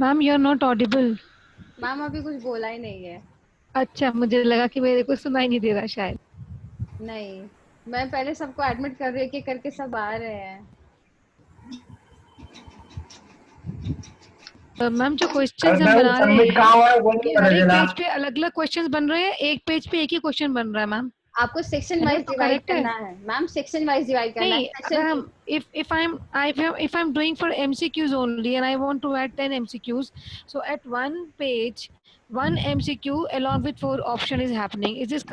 Ma'am you are not audible. Ma'am अभी कुछ बोला ही नहीं है। अच्छा, मुझे लगा कि मेरे को सुनाई नहीं दे रहा शायद। नहीं, मैं पहले सबको एडमिट कर रही हूँ, एक-एक करके सब आ रहे हैं। मैम जो क्वेश्चंस हम सर बना रहे सबमिट हैं कहाँ हुआ है वो नहीं ये पता हर एक चला। पेज पे अलग अलग क्वेश्चंस बन रहे हैं, एक पेज पे एक ही क्वेश्चन बन रहा है मैम। आपको सेक्शन है ना? वाइज तो डिवाइड करेक्ट है। करना है मैम, सेक्शन वाइज डिवाइड करना है। नहीं, सेक्शन अगर टू। हम if I'm doing for MCQs only and I want to add 10 MCQs, so at one page one MCQ along with 4 option is happening. Is this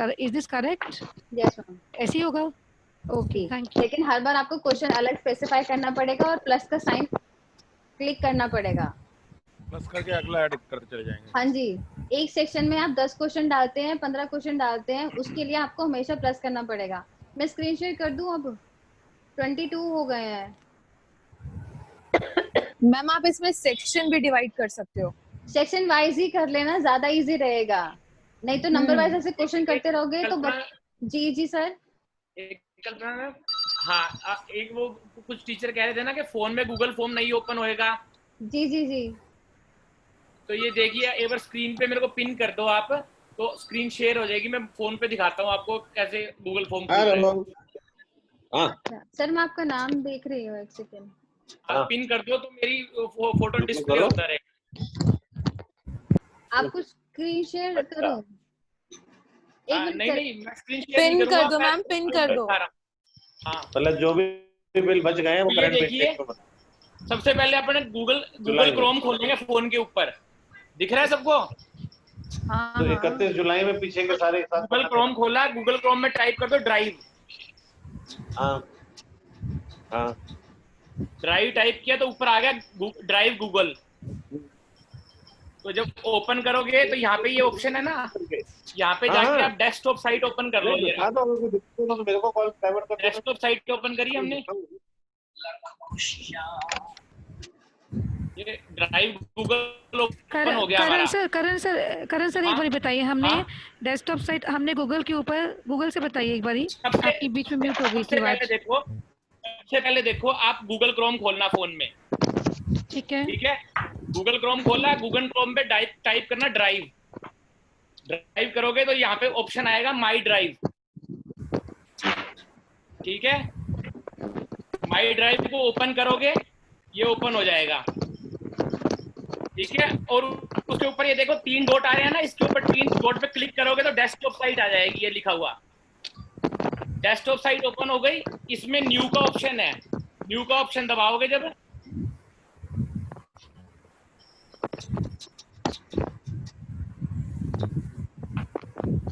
correct? Yes ma'am. ऐसे ही होगा। Okay, जी, thank you. लेकिन हर बार आपको question अलग specify करना पड़ेगा और प्लस का साइन क्लिक करना पड़ेगा। प्लस करके अगला ऐड करते चले जाएंगे। हाँ जी, एक सेक्शन में आप 10 क्वेश्चन डालते हैं, 15 क्वेश्चन डालते हैं, उसके लिए आपको हमेशा प्लस करना पड़ेगा। मैं स्क्रीन शेयर कर दूं अब? 22 हो गए हैं। मैम आप इसमें सेक्शन भी डिवाइड कर सकते हो। सेक्शन वाइज ही कर लेना, ज्यादा इजी रहेगा। नहीं तो नंबर वाइज ऐसे क्वेश्चन करते रहोगे तो जी जी सर। एक कल्पना मैम, हाँ एक वो कुछ टीचर कह रहे थे ना कि फोन में गूगल फॉर्म नहीं ओपन होएगा। जी जी जी। तो ये देखिए एक बार स्क्रीन पे मेरे को पिन कर दो आप, तो स्क्रीन शेयर हो जाएगी। मैं फोन पे दिखाता हूँ आपको कैसे गूगल फॉर्म सर मैं आपका नाम देख रही हूँ, एक सेकेंड। आप पिन कर दो तो मेरी फोटो डिस्प्ले होता रहे। आपको स्क्रीन शेयर करूँ? नहीं मैं स्क्रीन शेयर पिन कर दो मैम, पिन कर दो। हाँ मतलब जो भी बिल बच गए हैं वो करंट देखिए, सबसे पहले अपने गूगल क्रोम खोलेंगे फोन के ऊपर। दिख रहा है सबको? तो 31 जुलाई में पीछे के सारे गूगल क्रोम खोला, गूगल क्रोम में टाइप कर दो ड्राइव। हाँ ड्राइव टाइप किया तो ऊपर आ गया ड्राइव गूगल। तो जब ओपन करोगे तो यहाँ पे ये ऑप्शन है ना, यहाँ पे जाके आप डेस्कटॉप साइट ओपन कर लो। मेरे को कॉल डाइवर्ट कर। डेस्कटॉप साइट ओपन करी हमने, ये ड्राइव गूगल ओपन हो गया हमारा। करण सर एक बार बताइए, हमने डेस्कटॉप साइट हमने गूगल के ऊपर, गूगल से बताइए एक बारी, आपकी बीच में म्यूट हो गई थी आवाज। सबसे पहले देखो आप गूगल क्रोम खोलना फोन में। ठीक है गूगल क्रोम खोला, गूगल क्रोम पे टाइप करना ड्राइव। ड्राइव करोगे तो यहाँ पे ऑप्शन आएगा माई ड्राइव। ठीक है, माई ड्राइव को ओपन करोगे, ये ओपन हो जाएगा। ठीक है, और उसके ऊपर ये देखो 3 डॉट आ रहे हैं ना, इसके ऊपर 3 डॉट पे क्लिक करोगे तो डेस्कटॉप साइट आ जाएगी, ये लिखा हुआ डेस्कटॉप साइट ओपन हो गई। इसमें न्यू का ऑप्शन है, न्यू का ऑप्शन दबाओगे जब,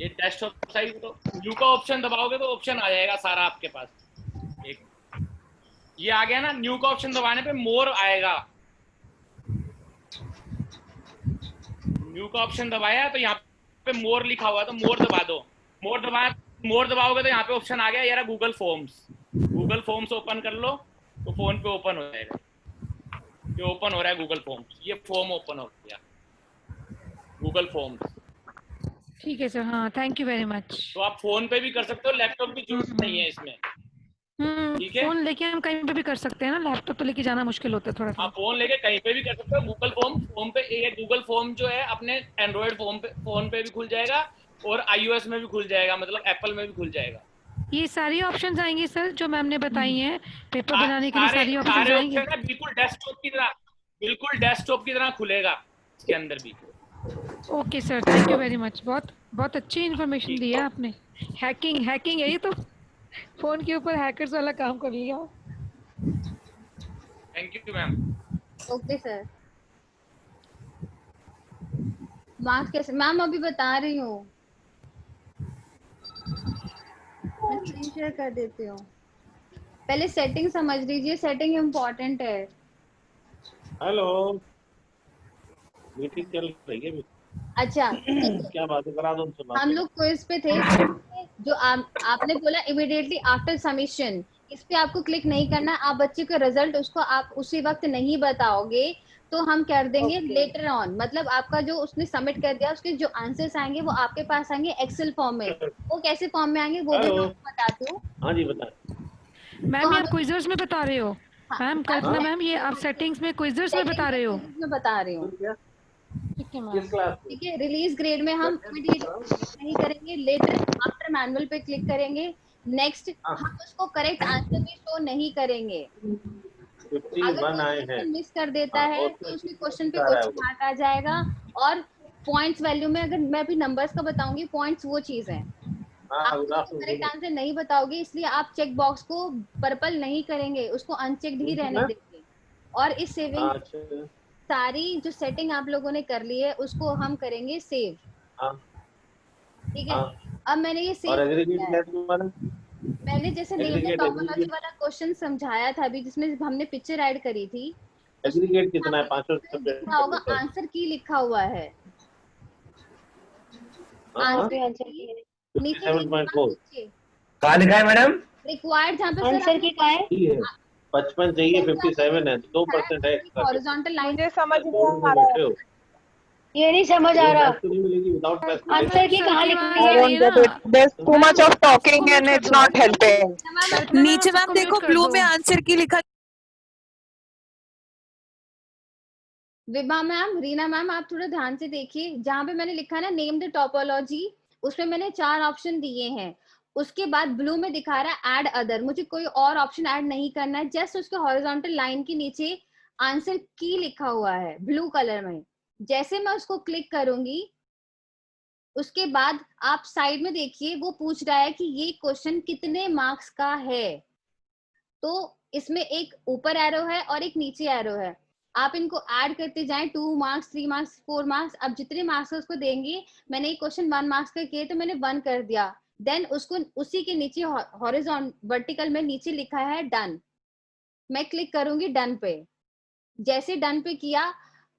ये डेस्कटॉप साइट, तो न्यू का ऑप्शन दबाओगे तो ऑप्शन आ जाएगा सारा आपके पास। एक ये आ गया ना, न्यू का ऑप्शन दबाने पे मोर आएगा। न्यू का ऑप्शन दबाया तो यहाँ पे मोर लिखा हुआ, तो मोर दबा दो। मोर दबाओगे तो यहाँ पे ऑप्शन आ गया यार Google forms. Google forms open कर लो तो फोन पे ओपन हो जाएगा। ये ओपन हो रहा है गूगल फॉर्म्स, ये फॉर्म ओपन हो गया गूगल फॉर्म्स। ठीक है सर, हाँ थैंक यू वेरी मच। तो आप फोन पे भी कर सकते हो, लैपटॉप की जरूरत नहीं है इसमें। ठीक है, फोन लेके हम कहीं पे भी कर सकते हैं ना, लैपटॉप तो लेके जाना मुश्किल होता है थोड़ा सा। आप फोन लेके कहीं पे भी कर सकते हो। गूगल फॉर्म पे, ये गूगल फॉर्म जो है अपने एंड्रॉइड फोन पे भी खुल जाएगा और iOS में भी खुल जाएगा, मतलब एप्पल में भी खुल जाएगा। ये सारी ऑप्शंस आएंगी सर जो मैम ने बताई हैं पेपर बनाने के लिए, सारी ऑप्शंस आएंगे। बिल्कुल डेस्कटॉप की तरह खुलेगा इसके अंदर भी। Okay sir, thank you very much. बहुत अच्छी इन्फॉर्मेशन दी है आपने। हैकिंग है ये तो, फोन के ऊपर हैकर्स वाला काम कर लिया। Thank you ma'am. Okay sir. Marks कैसे मैम? अभी बता रही हूँ, मैं स्क्रीन शेयर कर देती हूँ। पहले सेटिंग समझ लीजिए, सेटिंग इम्पोर्टेंट है। हेलो, मीटिंग चल रही है। अच्छा क्या बात है, करा दो। हम लोग क्विज पे थे, जो आपने बोला इमीडिएटली आफ्टर सबमिशन, इस पे आपको क्लिक नहीं करना। आप बच्चे का रिजल्ट उसको आप उसी वक्त नहीं बताओगे तो हम कर देंगे लेटर ऑन। मतलब आपका जो उसने सबमिट कर दिया, उसके जो आंसर्स आएंगे वो आपके पास आएंगे एक्सेल फॉर्म में। वो कैसे फॉर्म में आएंगे वो भी मैं आपको बताती हूँ। हाँ जी बता। मैम आप क्विजर्स में बता रहे हो? मैम कल्पना मैम, ये आप सेटिंग्स में क्विज़र्स में बता रहे हो? मैं बता रही हूँ। ठीक है मैम। किस क्लास में? ठीक है, रिलीज ग्रेड में हम इमीडिएटली नहीं करेंगे, लेटर आफ्टर मैनुअल पे क्लिक करेंगे। नेक्स्ट, हम उसको करेक्ट आंसर भी शो नहीं करेंगे। अगर 51 कोई आए हैं। क्वेश्चन मिस कर देता हाँ, है और तो उसके 56 क्वेश्चन पे आ रहा है क्वेश्चन मार्क आ जाएगा। और पॉइंट्स वैल्यू में अगर मैं अभी नंबर्स का बताऊंगी, पॉइंट्स वो चीज है। हाँ, आप गुड उसको करेक्ट आफ्टरनून। आंसर नहीं बताओगे, इसलिए आप चेक बॉक्स को पर्पल नहीं करेंगे, उसको अनचेक्ड ही रहने देंगे। और इस सेविंग अच्छा। सारी जो सेटिंग आप लोगों ने कर ली है उसको हम करेंगे सेव। हाँ ठीक है, हाँ। अब मैंने ये और सेव एग्रीगेट किया क्या है। है तुम्हारा? मैंने जैसे name the aggregate topology aggregate वाला क्वेश्चन समझाया था अभी, जिसमें हमने पिक्चर ऐड करी थी, उसमें एग्रीगेट कितना है? 500 आपको दिख सब्जेक्ट रहा का होगा टोटल। आंसर की लिखा हुआ है। हाँ, आंसर की नीचे नीचे मैम 57.4 नीचे कहाँ लिखा है मैडम? रिक्वायर्ड, जहाँ पे सर आंसर की कहाँ है? है। 55 चाहिए, 57 है तो 2% है एक्स्ट्रा। हॉरिजॉन्टल लाइन मुझे समझ दो नहीं रूम आ में रहा बैठे है। हो ये नहीं समझ तो आ रहा। मैथ तो नहीं मिलेगी, विदाउट मैथ आंसर मिलेगी। की सर कहाँ की लिखी आवाज हुई I नहीं है? आ रही don't है get it. ना There's too much ma'am, of आप talking सबको म्यूट and कर it's दो। not helping. कल्पना मैम, नीचे आप मैम सबको देखो म्यूट कर ब्लू दो। में आंसर की लिखा। विभा मैम, रीना मैम, आप थोड़ा ध्यान से देखिए, जहाँ पे मैंने लिखा है ना नेम द टोपोलॉजी, उसमें मैंने 4 ऑप्शन दिए हैं। उसके बाद ब्लू में दिखा रहा है ऐड अदर, मुझे कोई और ऑप्शन ऐड नहीं करना है, जस्ट उसके हॉरिजॉन्टल लाइन के नीचे आंसर की लिखा हुआ है ब्लू कलर में। जैसे मैं उसको क्लिक करूंगी, उसके बाद आप साइड में देखिए, वो पूछ रहा है कि ये क्वेश्चन कितने मार्क्स का है। तो इसमें एक ऊपर एरो है और एक नीचे एरो है, आप इनको ऐड करते जाएं, 2 मार्क्स, 3 मार्क्स, 4 मार्क्स, अब जितने मार्क्स उसको देंगे। मैंने एक क्वेश्चन 1 मार्क्स का किया तो मैंने 1 कर दिया। देन उसको उसी के नीचे हॉरिजॉन्टल वर्टिकल में नीचे लिखा है डन, मैं क्लिक करूंगी डन पे। जैसे डन पे किया,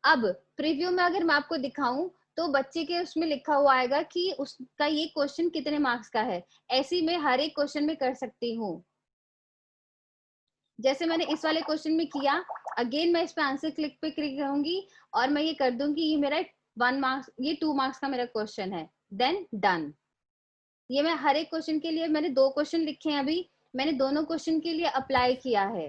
अब प्रीव्यू में अगर मैं आपको दिखाऊं तो बच्चे के उसमें लिखा हुआ आएगा कि उसका ये क्वेश्चन कितने मार्क्स का है। ऐसे मैं हर एक क्वेश्चन में कर सकती हूँ। जैसे मैंने इस वाले क्वेश्चन में किया, अगेन मैं इस पे आंसर क्लिक पे क्लिक करूंगी और मैं ये कर दूंगी, ये मेरा 1 मार्क्स, ये 2 मार्क्स का मेरा क्वेश्चन है, देन डन। ये मैं हर एक क्वेश्चन के लिए, मैंने 2 क्वेश्चन लिखे हैं अभी, मैंने दोनों क्वेश्चन के लिए अप्लाई किया है।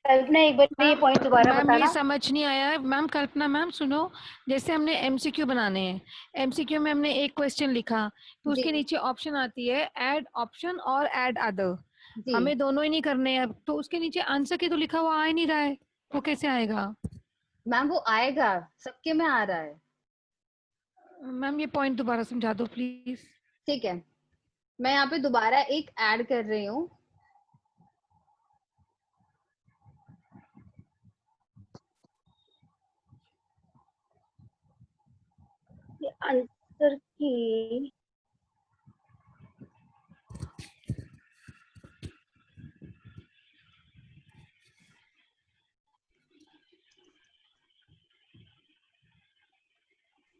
कल्पना एक बार ये पॉइंट दोबारा मैम, ये बताना। समझ नहीं आया मैम। कल्पना मैम सुनो, जैसे हमने एमसीक्यू बनाने हैं, एमसीक्यू में हमने एक क्वेश्चन लिखा तो जी उसके नीचे ऑप्शन आती है ऐड ऑप्शन और ऐड अदर, जी हमें दोनों ही नहीं करने हैं। तो उसके नीचे आंसर की तो लिखा हुआ आ ही नहीं रहा है, वो कैसे आएगा? मैम, वो आएगा, सबके में आ रहा है। मैम ये पॉइंट दोबारा समझा दो प्लीज। ठीक है, मैं यहाँ पे दोबारा एक ऐड कर रही हूँ। आंसर की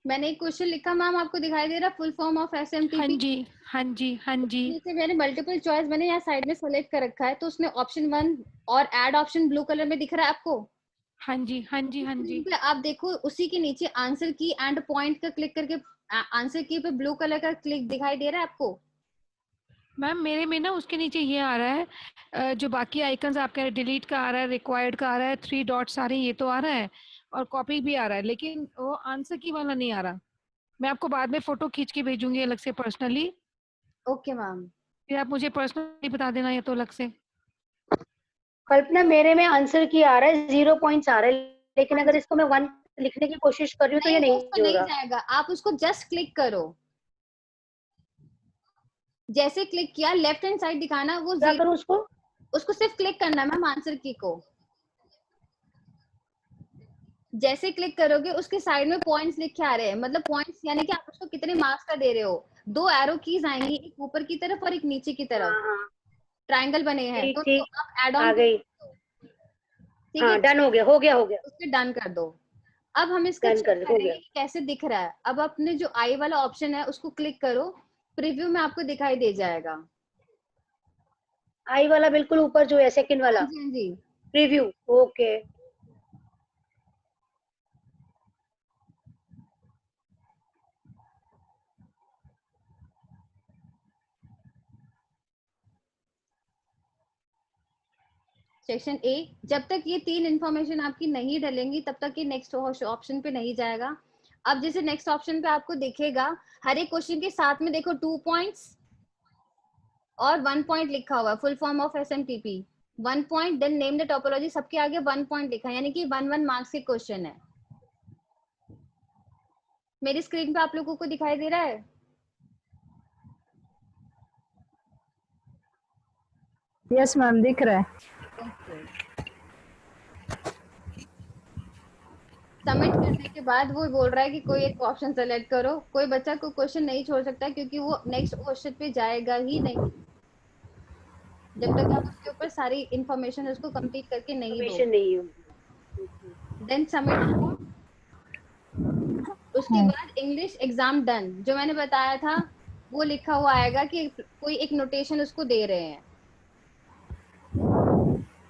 मैंने एक क्वेश्चन लिखा, मैम आपको दिखाई दे रहा फुल फॉर्म ऑफ हाँ एसएमटीपी? जी, हाँ जी, हाँ जी। नीचे मैंने मल्टीपल चॉइस मैंने यहाँ साइड में सेलेक्ट कर रखा है, तो उसमें ऑप्शन 1 और ऐड ऑप्शन ब्लू कलर में दिख रहा है आपको? हाँ जी, हाँ जी, हाँ जी। पे आप देखो, उसी के नीचे आंसर की एंड पॉइंट का क्लिक करके आंसर की पे ब्लू कलर का क्लिक दिखाई दे रहा है आपको? मैम मेरे में ना उसके नीचे ये आ रहा है, जो बाकी आइकन्स आपका डिलीट का आ रहा है, रिक्वायर्ड का आ रहा है, 3 डॉट्स आ रहे हैं, ये तो आ रहा है, और कॉपी भी आ रहा है, लेकिन वो आंसर की वाला नहीं आ रहा। मैं आपको बाद में फोटो खींच के भेजूंगी अलग से पर्सनली, ओके मैम। फिर आप मुझे पर्सनली बता देना ये तो अलग से। कल्पना मेरे में आंसर की आ रहा है, 0 पॉइंट्स आ रहा है, लेकिन हाँ अगर जी, इसको मैं 1 लिखने की कोशिश कर रही हूँ तो ये नहीं, वो उस पर नहीं हो नहीं रहा। जाएगा, आप उसको जस्ट क्लिक करो। जैसे क्लिक किया, लेफ्ट हैंड साइड दिखाना, वो क्या 0, करूँ उसको? उसको सिर्फ क्लिक करना है मैम, आंसर की को। जैसे क्लिक करोगे उसके साइड में पॉइंट्स लिखे आ रहे हैं, मतलब पॉइंट्स यानी कि आप उसको कितने मार्क्स का दे रहे हो। 2 एरो कीज आएंगी, एक ऊपर की तरफ और एक नीचे की तरफ, हाँ हाँ, ट्रायंगल बने हैं, ठीक तो ठीक, आप एड आ ऑन कर गई। दो। ठीक है, हाँ डन हो गया, हो गया, हो गया, उस पर डन कर दो। अब हम इसका डन चेक हो करेंगे गया। कि कैसे दिख रहा है। अब अपने जो आई वाला ऑप्शन है उसको क्लिक करो, प्रीव्यू में आपको दिखाई दे जाएगा। आई वाला बिल्कुल ऊपर जो है, सेकंड हाँ वाला जी, हाँ जी। Preview, okay. Section A. जब तक ये 3 इंफॉर्मेशन आपकी नहीं डलेंगी तब तक ये नेक्स्ट ऑप्शन पे नहीं जाएगा। अब जैसे नेक्स्ट ऑप्शन पे आपको दिखेगा हर एक क्वेश्चन के साथ में देखो 2 पॉइंट्स और 1 पॉइंट लिखा हुआ है, full form of SMTP. 1 point then name the topology, सबके आगे 1 पॉइंट लिखा है, यानी कि 1 मार्क्स के क्वेश्चन है। मेरी स्क्रीन पे आप लोगों को दिखाई दे रहा है? यस मैम, दिख रहा है। सबमिट करने के बाद वो बोल रहा है कि कोई एक ऑप्शन सेलेक्ट करो। कोई बच्चा को क्वेश्चन नहीं छोड़ सकता क्योंकि वो नेक्स्ट क्वेश्चन पे जाएगा ही नहीं जब तक आप उसके ऊपर सारी इंफॉर्मेशन उसको कंप्लीट करके नहीं दो। Then submit. उसके बाद इंग्लिश एग्जाम डन, जो मैंने बताया था वो लिखा हुआ आएगा कि कोई एक नोटेशन उसको दे रहे हैं।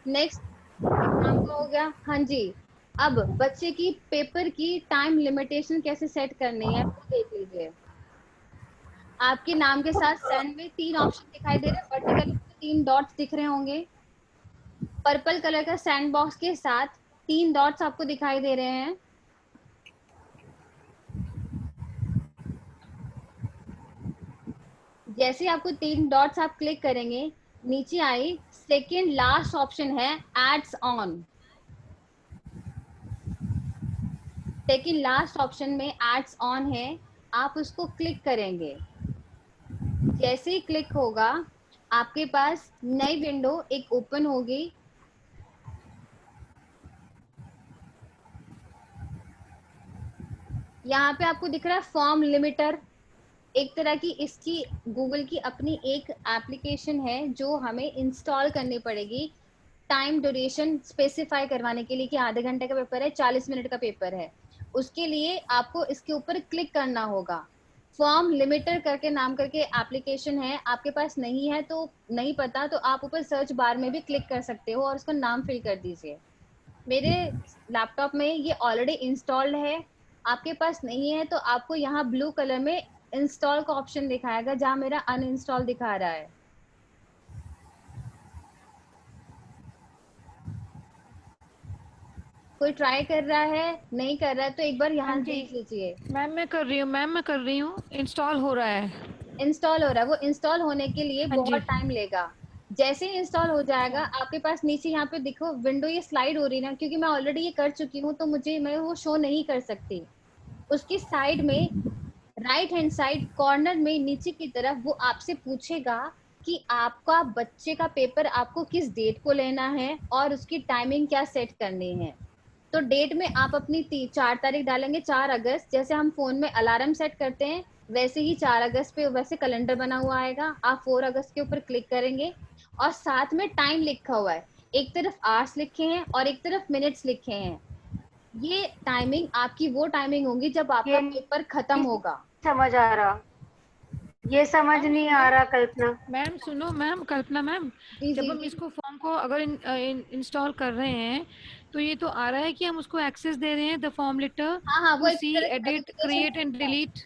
नेक्स्ट एग्जाम का हो गया। हाँ जी, अब बच्चे की पेपर की टाइम लिमिटेशन कैसे सेट करनी है वो देख लीजिए। आपके नाम के साथ सेंड में 3 ऑप्शन दिखाई दे रहे हैं, वर्टिकल 3 डॉट्स दिख रहे होंगे। पर्पल कलर का सैंड बॉक्स के साथ 3 डॉट्स आपको दिखाई दे रहे हैं। जैसे आपको 3 डॉट्स आप क्लिक करेंगे, नीचे आई सेकेंड लास्ट ऑप्शन है adds on. Second last option में एड्स ऑन है, आप उसको क्लिक करेंगे। जैसे ही क्लिक होगा आपके पास नई विंडो एक ओपन होगी। यहाँ पे आपको दिख रहा है फॉर्म लिमिटर, एक तरह की इसकी गूगल की अपनी एक एप्लीकेशन है जो हमें इंस्टॉल करनी पड़ेगी टाइम ड्यूरेशन स्पेसिफाई करवाने के लिए कि आधे घंटे का पेपर है, 40 मिनट का पेपर है। उसके लिए आपको इसके ऊपर क्लिक करना होगा। फॉर्म लिमिटर करके नाम करके एप्लीकेशन है, आपके पास नहीं है तो नहीं पता तो आप ऊपर सर्च बार में भी क्लिक कर सकते हो और उसका नाम फिल कर दीजिए। मेरे लैपटॉप में ये ऑलरेडी इंस्टॉल्ड है, आपके पास नहीं है तो आपको यहाँ ब्लू कलर में इंस्टॉल का ऑप्शन दिखाएगा जहाँ मेरा अनइंस्टॉल दिखा रहा है। कोई ट्राई कर रहा है, नहीं कर रहा है तो एक बार यहाँ देख लीजिए। मैम मैं कर रही हूँ, इंस्टॉल हो रहा है। इंस्टॉल हो रहा है, वो इंस्टॉल होने के लिए बहुत टाइम लेगा। जैसे ही इंस्टॉल हो जाएगा आपके पास नीचे यहाँ पे देखो विंडो ये स्लाइड हो रही है ना, क्योंकि मैं ऑलरेडी ये कर चुकी हूँ तो मैं वो शो नहीं कर सकती। उसकी साइड में राइट हैंड साइड कॉर्नर में नीचे की तरफ वो आपसे पूछेगा कि आपका बच्चे का पेपर आपको किस डेट को लेना है और उसकी टाइमिंग क्या सेट करनी है। तो डेट में आप अपनी 4 तारीख डालेंगे, 4 अगस्त, जैसे हम फोन में अलार्म सेट करते हैं वैसे ही 4 अगस्त पे वैसे कैलेंडर बना हुआ आएगा। आप 4 अगस्त के ऊपर क्लिक करेंगे और साथ में टाइम लिखा हुआ है, एक तरफ आवर्स लिखे हैं और एक तरफ मिनट्स लिखे हैं। ये टाइमिंग आपकी वो टाइमिंग होगी जब आपका पेपर खत्म होगा। समझ आ रहा, ये समझ नहीं आ रहा कल्पना। मैम सुनो, मैम कल्पना मैम, जब हम इसको फॉर्म को अगर इंस्टॉल कर रहे हैं तो ये तो आ रहा है कि हम उसको एक्सेस दे रहे हैं द फॉर्म लेटर, हाँ, वो सी edit create and delete.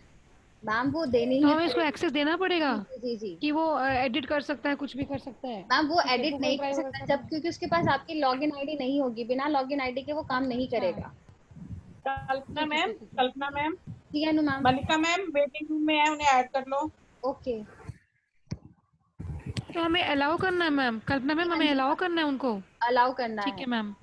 Ma'am वो देनी तो है, हमें इसको एक्सेस देना पड़ेगा जी कि वो एडिट कर सकता है, कुछ भी कर सकता है। मैम वो एडिट नहीं कर सकता जब, क्योंकि उसके पास आपकी लॉगिन आईडी नहीं होगी। बिना लॉगिन आईडी के वो काम नहीं करेगा। कल्पना मैम, जी अनु मैम। मलिका मैम वेटिंग रूम में है, उन्हें ऐड कर लो। ओके, तो हमें अलाउ करना है मैम, कल्पना मैम हमें अलाउ करना है उनको, अलाउ करना है। ठीक है मैम।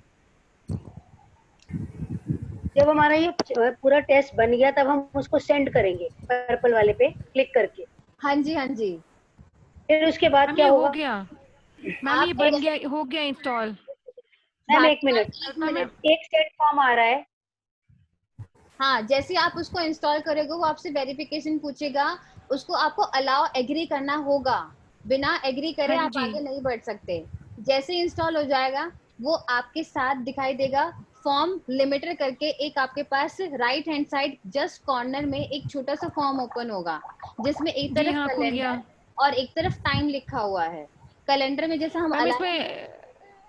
जब हमारा ये पूरा टेस्ट बन गया तब हम उसको सेंड करेंगे पर्पल वाले पे क्लिक करके। हाँ जी, हाँ जी। फिर उसके बाद क्या होगा? हो गया मैम, ये बन गया, हो गया इंस्टॉल। मैम एक मिनट, एक सेट फॉर्म आ रहा है। हाँ, जैसे आप उसको इंस्टॉल करोगे वो आपसे वेरिफिकेशन पूछेगा, उसको आपको अलाउ एग्री करना होगा। बिना एग्री करे आप आगे नहीं बढ़ सकते। जैसे इंस्टॉल हो जाएगा वो आपके साथ दिखाई देगा फॉर्म लिमिटर करके, एक आपके पास right hand side just corner में एक छोटा सा फॉर्म ओपन होगा जिसमें एक तरफ कैलेंडर और एक तरफ टाइम लिखा हुआ है। कैलेंडर में जैसे हम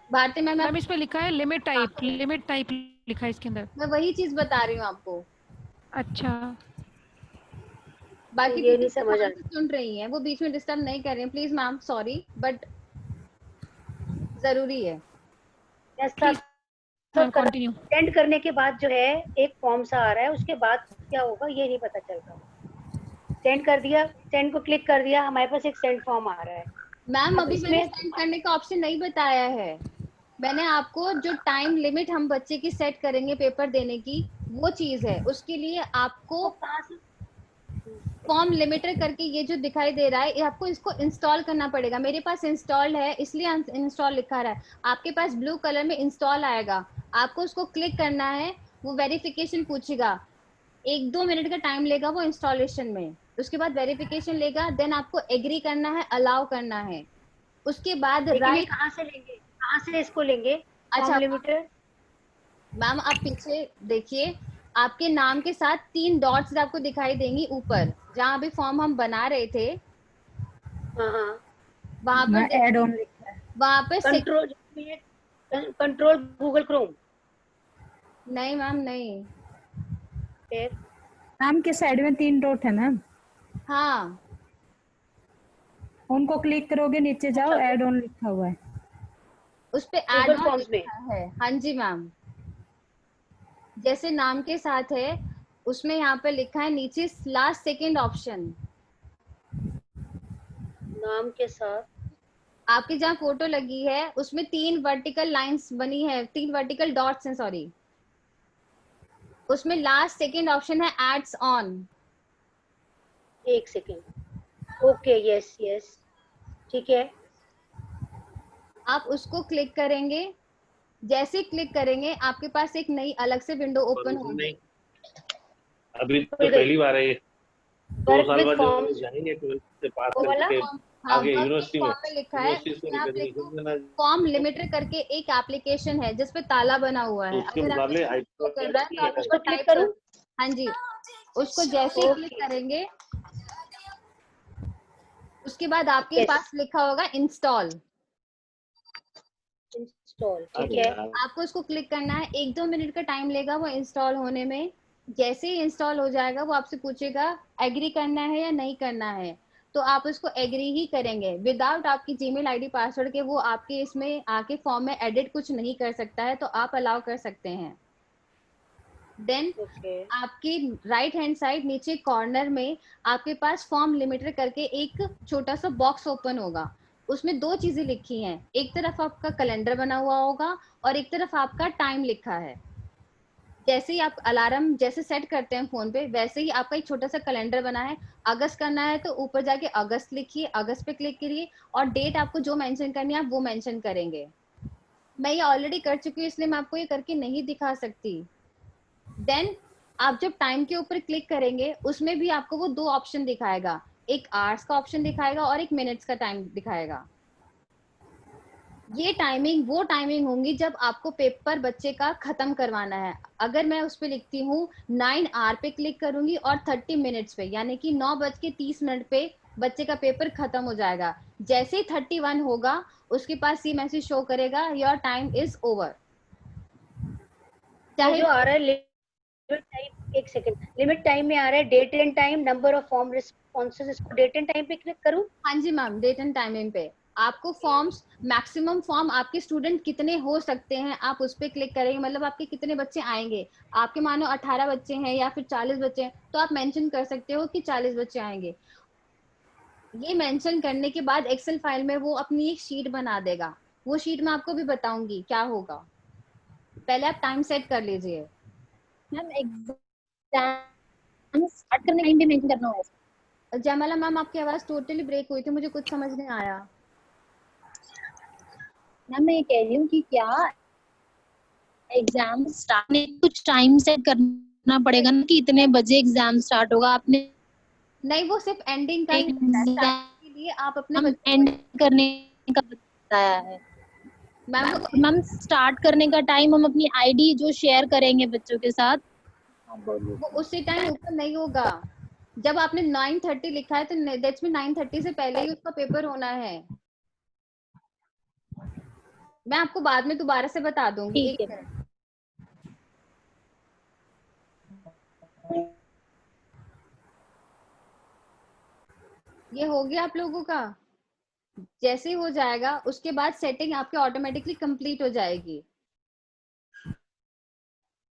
भारती मैम इस पे लिखा है लिमिट टाइप लिखा है इसके अंदर। मैं वही चीज बता रही हूँ आपको। अच्छा, बाकी ये नहीं समझ आ रहा। सुन रही हैं, वो बीच में डिस्टर्ब नहीं कर रही हैं, प्लीज मैम, सॉरी बट जरूरी है। Please, ma'am, continue. सेंड करने के बाद जो है एक फॉर्म सा आ रहा है, उसके बाद क्या होगा ये नहीं पता चलता। सेंड कर दिया, सेंड को क्लिक कर दिया, हमारे पास एक सेंड फॉर्म आ रहा है। मैम अभी इसमें- मैंने सेंड करने का ऑप्शन नहीं बताया है। मैंने आपको जो टाइम लिमिट हम बच्चे की सेट करेंगे पेपर देने की, वो चीज है। उसके लिए आपको फॉर्म लिमिटर करके ये जो दिखाई दे रहा है, ये आपको इसको इंस्टॉल करना पड़ेगा। मेरे पास इंस्टॉल है इसलिए इंस्टॉल लिखा रहा है। आपके पास ब्लू कलर में इंस्टॉल आएगा, आपको उसको क्लिक करना है। वो वेरिफिकेशन पूछेगा, 1-2 मिनट का टाइम लेगा वो इंस्टॉलेशन में। उसके बाद वेरिफिकेशन लेगा, देन आपको एग्री करना है, अलाउ करना है। उसके बाद राइट कहाँ से लेंगे, कहाँ से इसको लेंगे? अच्छा लिमिटेड मैम आप पीछे देखिए, आपके नाम के साथ 3 डॉट्स आपको दिखाई देंगी ऊपर, जहाँ अभी फॉर्म हम बना रहे थे। हाँ, वहां पर ऐड ऑन लिखा है। वहां पे कंट्रोल गूगल क्रोम। नहीं मैम नहीं, फिर नाम के साइड में 3 डॉट है मैम, हाँ उनको क्लिक करोगे नीचे जाओ, ऐड ऑन लिखा हुआ है। उस पे Google ऐड ऑन Forms में। लिखा है। हाँ जी मैम, जैसे नाम के साथ है उसमें यहाँ पे लिखा है नीचे लास्ट सेकंड ऑप्शन। नाम के साथ आपकी जहाँ फोटो लगी है उसमें 3 वर्टिकल लाइंस बनी है, 3 वर्टिकल डॉट्स हैं, सॉरी। उसमें लास्ट सेकंड ऑप्शन है एड्स ऑन। एक सेकेंड, ओके, यस यस, ठीक है। आप उसको क्लिक करेंगे, जैसे क्लिक करेंगे आपके पास एक नई अलग से विंडो ओपन होगी। अभी तो पहली बार है ये, 2 Work साल with बाद forms। जब जाएंगे 12th से पास वो वाला? करके हाँ, आगे work यूनिवर्सिटी with में, form में लिखा है। यूनिवर्सिटी से यहाँ पे एडमिशन लेना, फॉर्म लिमिटर करके एक एप्लीकेशन है जिसपे ताला बना हुआ तो है। उसके अगर आप मुकाबले इसको आई show कर रहा है तो आप उसको उसको क्लिक टाइप करूं? हाँ जी, उसको जैसे ही क्लिक करेंगे उसके बाद आपके Yes. पास लिखा होगा इंस्टॉल। इंस्टॉल, ठीक है। आपको उसको क्लिक करना है, 1-2 मिनट का टाइम लेगा वो इंस्टॉल होने में। जैसे ही इंस्टॉल हो जाएगा वो आपसे पूछेगा एग्री करना है या नहीं करना है, तो आप उसको एग्री ही करेंगे। विदाउट आपकी जीमेल आईडी पासवर्ड के वो आपके इसमें आके फॉर्म में एडिट कुछ नहीं कर सकता है, तो आप अलाउ कर सकते हैं। देन ओके, आपकी राइट हैंड साइड नीचे कॉर्नर में आपके पास फॉर्म लिमिटर करके एक छोटा सा बॉक्स ओपन होगा। उसमें 2 चीजें लिखी हैं, एक तरफ आपका कैलेंडर बना हुआ होगा और एक तरफ आपका टाइम लिखा है। जैसे ही आप अलार्म जैसे सेट करते हैं फोन पे, वैसे ही आपका एक छोटा सा कैलेंडर बना है। अगस्त करना है तो ऊपर जाके अगस्त लिखिए, अगस्त पे क्लिक करिए और डेट आपको जो मेंशन करनी है आप वो मेंशन करेंगे। मैं ये ऑलरेडी कर चुकी हूँ इसलिए मैं आपको ये करके नहीं दिखा सकती। देन आप जब टाइम के ऊपर क्लिक करेंगे उसमें भी आपको वो 2 ऑप्शन दिखाएगा, एक आवर्स का ऑप्शन दिखाएगा और एक मिनट्स का टाइम दिखाएगा। ये टाइमिंग वो टाइमिंग होंगी जब आपको पेपर बच्चे का खत्म करवाना है। अगर मैं उस पे लिखती हूँ 9 आवर पे क्लिक करूंगी और 30 मिनट्स पे, यानी कि 9:30 पे बच्चे का पेपर खत्म हो जाएगा। जैसे ही 31 होगा उसके पास ये मैसेज शो करेगा योर टाइम इज ओवर। चाहे जो आ रहा है लिमिट टाइम, एक सेकंड, लिमिट टाइम में आ रहा है date and time, number of form responses, इसको डेट एंड टाइम पे क्लिक करूं? हाँ जी मैम, डेट एंड टाइमिंग पे आपको फॉर्म्स, मैक्सिमम फॉर्म आपके स्टूडेंट कितने हो सकते हैं आप उस पर क्लिक करेंगे। मतलब आपके कितने बच्चे आएंगे, आपके मानो 18 बच्चे हैं या फिर 40 बच्चे हैं तो आप मेंशन कर सकते हो कि 40 बच्चे आएंगे। ये मेंशन करने के बाद एक्सेल फाइल में वो अपनी एक शीट बना देगा। वो शीट मैं आपको भी बताऊंगी क्या होगा, पहले आप टाइम सेट कर लीजिए। मैम एग्जाम स्टार्ट करने टाइम भी मेंशन करना होगा। जयमाला मैम आपकी आवाज टोटली ब्रेक हुई थी, मुझे कुछ समझ नहीं आया। मैम मैं ये कह रही हूँ कि क्या एग्जाम स्टार्ट में कुछ टाइम सेट करना पड़ेगा ना कि इतने बजे एग्जाम स्टार्ट होगा? आपने नहीं, वो सिर्फ एंडिंग का ही के लिए आप अपने एंड करने का बताया है। मैम स्टार्ट करने का टाइम हम अपनी आईडी जो शेयर करेंगे बच्चों के साथ वो उसी टाइम ओपन नहीं होगा। जब आपने 9:30 लिखा है तो दैट्स मीन 9:30 से पहले ही उसका पेपर होना है। मैं आपको बाद में दोबारा से बता दूंगी। ठीक है। ये हो गया आप लोगों का। जैसे ही हो जाएगा उसके बाद सेटिंग आपके ऑटोमेटिकली कंप्लीट हो जाएगी।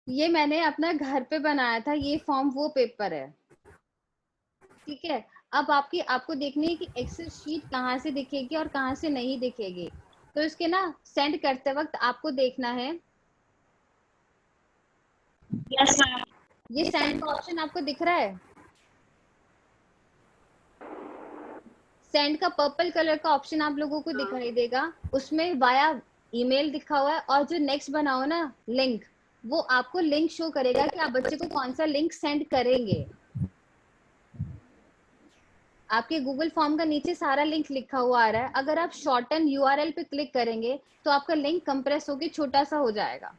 ये मैंने अपना घर पे बनाया था, ये फॉर्म वो पेपर है, ठीक है। अब आपको देखनी है कि एक्सेल शीट कहाँ से दिखेगी और कहाँ से नहीं दिखेगी। तो इसके ना सेंड करते वक्त आपको देखना है, यस मैम। ये सेंड का ऑप्शन आपको दिख रहा है, सेंड का पर्पल कलर का ऑप्शन आप लोगों को दिखाई देगा, उसमें वाया ईमेल लिखा हुआ है, और जो नेक्स्ट बनाओ ना लिंक, वो आपको लिंक शो करेगा कि आप बच्चे को कौन सा लिंक सेंड करेंगे। आपके गूगल फॉर्म का नीचे सारा लिंक लिखा हुआ आ रहा है, अगर आप शॉर्टन यूआरएल पे क्लिक करेंगे तो आपका लिंक कंप्रेस होकर छोटा सा हो जाएगा,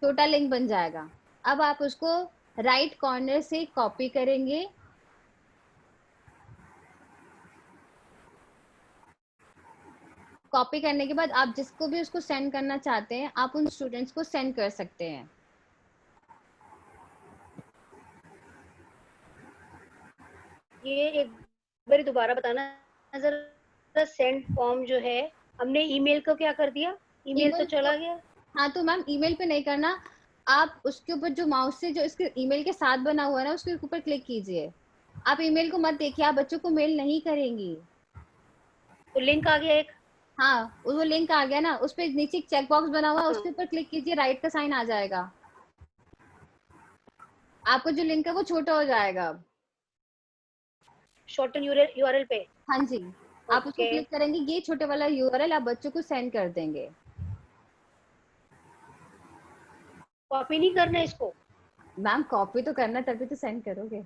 छोटा लिंक बन जाएगा। अब आप उसको राइट कॉर्नर से कॉपी करेंगे, कॉपी करने के बाद आप जिसको भी उसको सेंड करना चाहते हैं आप उन स्टूडेंट्स को सेंड कर सकते हैं। ये एक बार दोबारा बताना जरा, सेंड फॉर्म जो है हमने ईमेल को क्या कर दिया, ईमेल तो चला गया। हाँ तो मैम ईमेल पे नहीं करना, आप उसके ऊपर जो माउस से जो इसके ईमेल के साथ बना हुआ है ना उसके ऊपर क्लिक कीजिए। आप ईमेल को मत देखिए, आप बच्चों को मेल नहीं करेंगी। तो लिंक आ गया एक, हाँ वो लिंक आ गया ना, उस पे नीचे एक चेक बॉक्स बना हुआ है, उसके ऊपर क्लिक कीजिए, राइट का साइन आ जाएगा, आपका जो लिंक है वो छोटा हो जाएगा अब। शॉर्टन यूआरएल पे, हाँ जी, आप उसको क्लिक करेंगे, ये छोटे वाला यूआरएल आप बच्चों को सेंड कर देंगे। कॉपी नहीं करना इसको मैम, कॉपी तो करना तभी तो सेंड करोगे।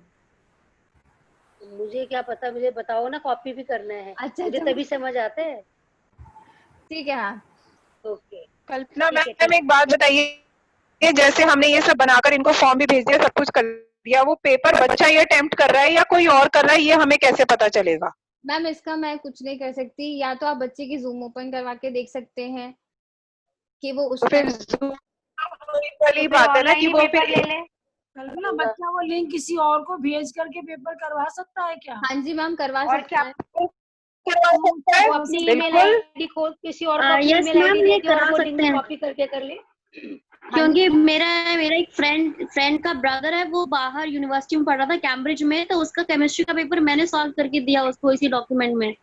मुझे क्या पता, मुझे बताओ ना, कॉपी भी करना है। अच्छा, मुझे तभी समझ आता है। ठीक है मैम। ओके कल्पना मैम एक बात बताइए, जैसे हमने ये सब बनाकर इनको फॉर्म भी भेज दिया, सब कुछ कर दिया, वो पेपर बच्चा ये अटेम्प्ट कर रहा है या कोई और कर रहा है, ये हमें कैसे पता चलेगा? मैम इसका मैं कुछ नहीं कर सकती, या तो आप बच्चे की जूम ओपन करवा के देख सकते हैं कि वो उस वाली बात है ना कि वो फिर कल्पना बच्चा वो लिंक किसी और को भेज करके पेपर करवा सकता है क्या? हाँ जी मैम करवा सकता है। अपनी ईमेल आईडी को किसी और को अपनी ईमेल आईडी देके और वो लिंक कॉपी करके कर ले। क्योंकि मेरा एक फ्रेंड का ब्रदर है, वो बाहर यूनिवर्सिटी में पढ़ रहा था कैम्ब्रिज में, तो उसका केमिस्ट्री का पेपर मैंने सॉल्व करके दिया उसको इसी डॉक्यूमेंट में।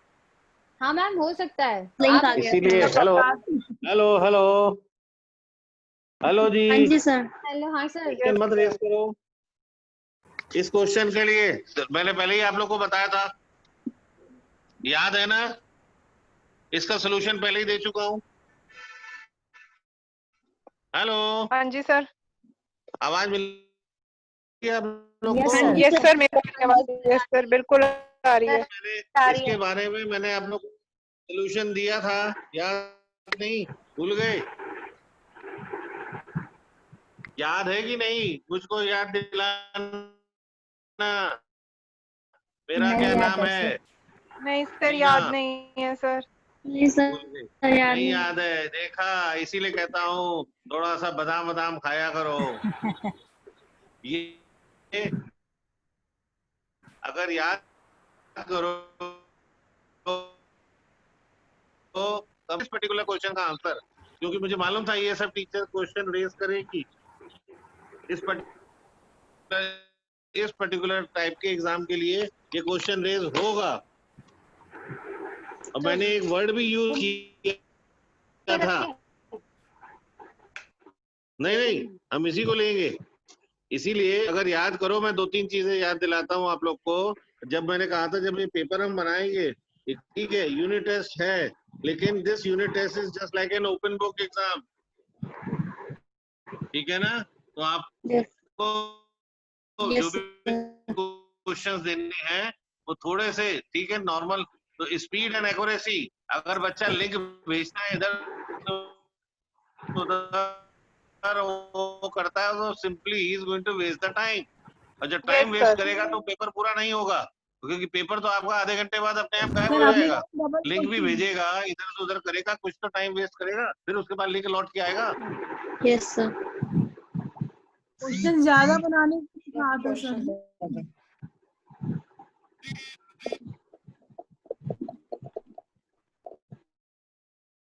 हाँ मैम हो सकता है, लिंक आ गया। इसीलिए हेलो हेलो हेलो हेलो जी। हाँ जी सर। हेलो। हाँ सर। मत रेस करो इस क्वेश्चन के लिए, मैंने पहले ही आप लोग को बताया था, याद है ना? इसका सलूशन पहले ही दे चुका हूँ। हेलो। हाँ जी सर। आवाज मिल रही है आप लोग को? यस सर, मेरी आवाज यस सर बिल्कुल आ रही है। इसके बारे में मैंने आप लोग को सलूशन दिया था, याद नहीं? भूल गए? याद है कि नहीं? मुझको याद दिलाना। मेरा क्या नाम है? नहीं सर याद नहीं है सर। नहीं सर नहीं याद है, देखा, इसीलिए कहता हूँ थोड़ा सा बादाम बादाम खाया करो। ये अगर याद करो तो इस पर्टिकुलर क्वेश्चन का आंसर, क्योंकि मुझे मालूम था ये सब टीचर क्वेश्चन रेज करेगी इस पर्टिकुलर टाइप के एग्जाम के लिए, ये क्वेश्चन रेज होगा। और मैंने एक वर्ड भी यूज किया था, नहीं हम इसी को लेंगे। इसीलिए अगर याद करो, मैं 2-3 चीजें याद दिलाता हूँ आप लोग को। जब मैंने कहा था जब ये पेपर हम बनाएंगे, ठीक है यूनिट टेस्ट है, लेकिन this unit test is just like an open book exam, ठीक है ना? तो आपको जो भी क्वेश्चंस देने हैं वो थोड़े से, ठीक है, नॉर्मल। तो स्पीड एंड एक्यूरेसी, अगर बच्चा लिंक भेजता है इधर उधर वो करता है तो सिंपली ही is going to waste the time, और जब टाइम वेस्ट करेगा तो पेपर पूरा नहीं होगा, क्योंकि पेपर तो आपका आधे घंटे बाद अपने आप गायब हो जाएगा। लिंक भी भेजेगा, इधर से उधर करेगा, कुछ तो टाइम वेस्ट करेगा, फिर उसके बाद लिंक लौट के आएगा। Yes sir. क्वेश्चन ज्यादा बनाने की बात है सर।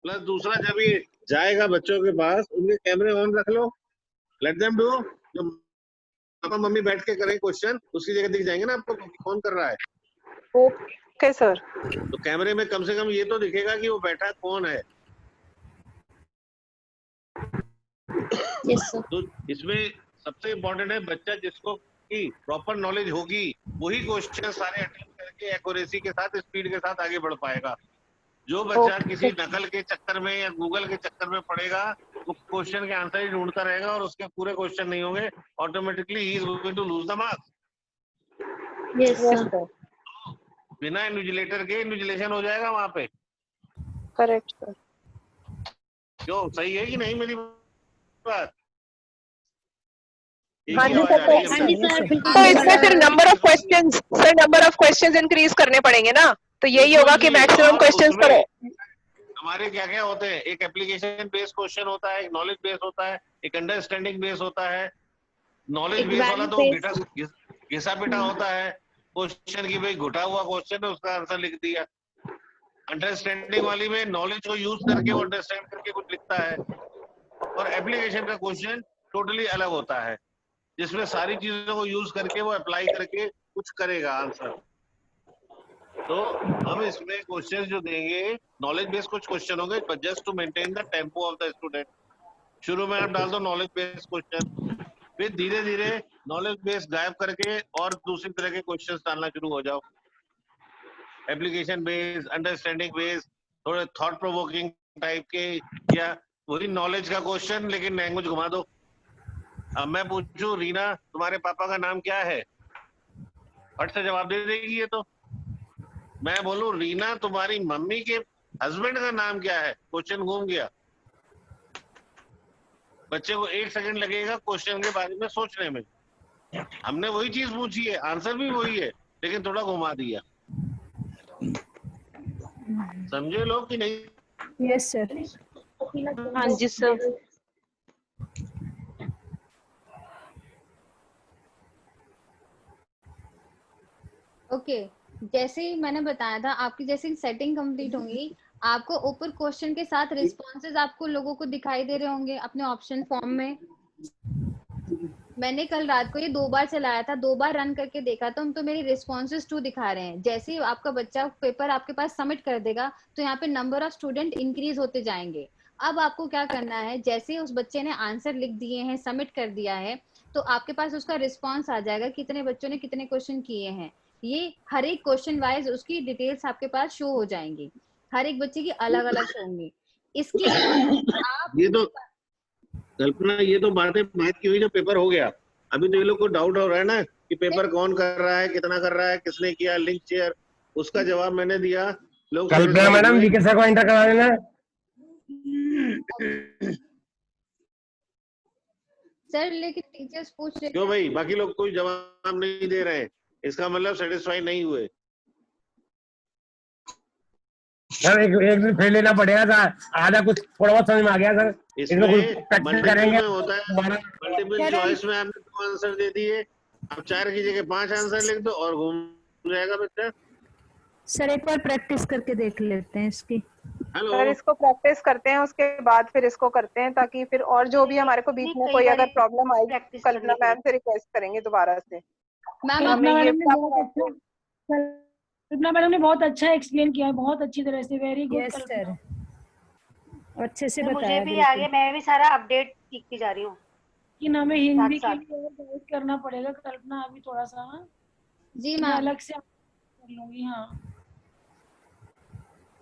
प्लस दूसरा, जब ये जाएगा बच्चों के पास, उनके कैमरे ऑन रख लो, लेट देम डू। जो पापा मम्मी बैठ के करें क्वेश्चन, उसकी जगह दिख जाएंगे ना आपको कौन कर रहा है। Okay sir. तो कैमरे में कम से कम ये तो दिखेगा कि वो बैठा कौन है। Yes sir. तो इसमें सबसे इम्पोर्टेंट है बच्चा जिसको की प्रॉपर नॉलेज होगी वही क्वेश्चन सारे अटेम्प्ट करके एक्यूरेसी के साथ, स्पीड के साथ आगे बढ़ पाएगा। जो बच्चा किसी नकल के चक्कर में या गूगल के चक्कर में पड़ेगा, वो क्वेश्चन के आंसर ही ढूंढता रहेगा और उसके पूरे क्वेश्चन नहीं होंगे, ऑटोमेटिकली ही is going to lose the marks. Yes sir. बिना इन्विजिलेटर के इन्विजिलेशन हो जाएगा वहां पे। Correct sir. क्यों, सही है कि नहीं मेरी बात? हाँ जी सर। तो इसमें फिर नंबर ऑफ क्वेश्चंस इंक्रीज करने पड़ेंगे ना, तो यही होगा कि मैक्सिमम क्वेश्चंस करो। हमारे क्या क्या होते हैं, एक एप्लीकेशन बेस्ड क्वेश्चन होता है, एक नॉलेज बेस्ड होता है, एक अंडरस्टैंडिंग बेस्ड होता है। नॉलेज बेस्ड वाला तो घिसा पिटा होता है क्वेश्चन की, भाई घुटा हुआ क्वेश्चन है उसका आंसर लिख दिया। अंडरस्टैंडिंग वाली में नॉलेज को यूज करके वो अंडरस्टैंड करके कुछ लिखता है। और एप्लीकेशन का क्वेश्चन टोटली अलग होता है, जिसमें सारी चीजों को यूज करके वो अप्लाई करके कुछ करेगा आंसर। तो हम इसमें क्वेश्चन जो देंगे नॉलेज बेस्ड कुछ क्वेश्चन होंगे, but just to maintain the tempo of the student. शुरू में आप डाल दो नॉलेज बेस्ड क्वेश्चन, फिर धीरे धीरे नॉलेज बेस्ड गायब करके और दूसरी तरह के क्वेश्चंस डालना शुरू हो जाओ। एप्लीकेशन बेस्ड, अंडरस्टैंडिंग बेस्ड, थोड़े थॉट प्रोवोकिंग टाइप के, या वही नॉलेज का क्वेश्चन लेकिन लैंग्वेज घुमा दो। अब मैं पूछूं रीना तुम्हारे पापा का नाम क्या है, फट से जवाब दे देगी ये। तो मैं बोलूं रीना तुम्हारी मम्मी के हस्बैंड का नाम क्या है, क्वेश्चन घूम गया। बच्चे को 1 सेकंड लगेगा क्वेश्चन के बारे में सोचने में। हमने वही चीज पूछी है, आंसर भी वही है, लेकिन थोड़ा घुमा दिया। समझे लोग कि नहीं? Yes sir. हाँ जी सर। ओके जैसे ही मैंने बताया था, आपकी जैसे सेटिंग कंप्लीट होंगी, आपको ऊपर क्वेश्चन के साथ रिस्पॉन्सेज आपको लोगों को दिखाई दे रहे होंगे अपने ऑप्शन फॉर्म में। मैंने कल रात को ये 2 बार चलाया था, 2 बार रन करके देखा तो मेरी रिस्पॉन्सेज 2 दिखा रहे हैं। जैसे ही आपका बच्चा पेपर आपके पास सबमिट कर देगा तो यहाँ पे नंबर ऑफ स्टूडेंट इंक्रीज होते जाएंगे। अब आपको क्या करना है, जैसे ही उस बच्चे ने आंसर लिख दिए हैं, सबमिट कर दिया है, तो आपके पास उसका रिस्पॉन्स आ जाएगा कितने बच्चों ने कितने क्वेश्चन किए हैं। ये हर एक क्वेश्चन वाइज उसकी डिटेल्स आपके पास शो हो जाएंगी, हर एक बच्चे की अलग अलग होंगी। इसके आप ये तो कल्पना, ये तो बात की हुई जो पेपर हो गया। अभी तो ये लोग को डाउट हो रहा है ना कि पेपर कौन कर रहा है, कितना कर रहा है, किसने किया, लिंक शेयर, उसका जवाब मैंने दिया। लोग कल्पना मैडम जी किससे को एंटर करा देना। सर लेकिन टीचर्स पूछ रहे क्यों भाई, बाकी लोग कोई जवाब नहीं दे रहे हैं, इसका मतलब सेटिस्फाई नहीं हुए। सर एक दिन फिर लेना पड़ेगा सर, आधा कुछ थोड़ा बहुत समझ में आ गया सर। इसमें प्रैक्टिस करेंगे। होता है मल्टीपल चॉइस में आपने 2 आंसर दे दिए, अब 4 की जगह 5 आंसर लिख दो और घूम जाएगा बच्चा। सर एक बार प्रैक्टिस करके देख लेते हैं इसकी। सर इसको प्रैक्टिस करते हैं, उसके बाद फिर इसको करते हैं, ताकि फिर और जो भी हमारे को बीच में कोई अगर प्रॉब्लम आई कल्पना मैम से रिक्वेस्ट करेंगे दोबारा से। कल्पना मैडम ने बहुत अच्छा एक्सप्लेन किया है, बहुत अच्छी तरह से, वेरी गुड। यस सर, अच्छे से मुझे बताया। भी आगे मैं भी सारा अपडेट सीखती जा रही हूँ कि हमें हिंदी के लिए और गाइड करना पड़ेगा कल्पना, अभी थोड़ा सा जी मैं मैम अलग से कर लूंगी। हाँ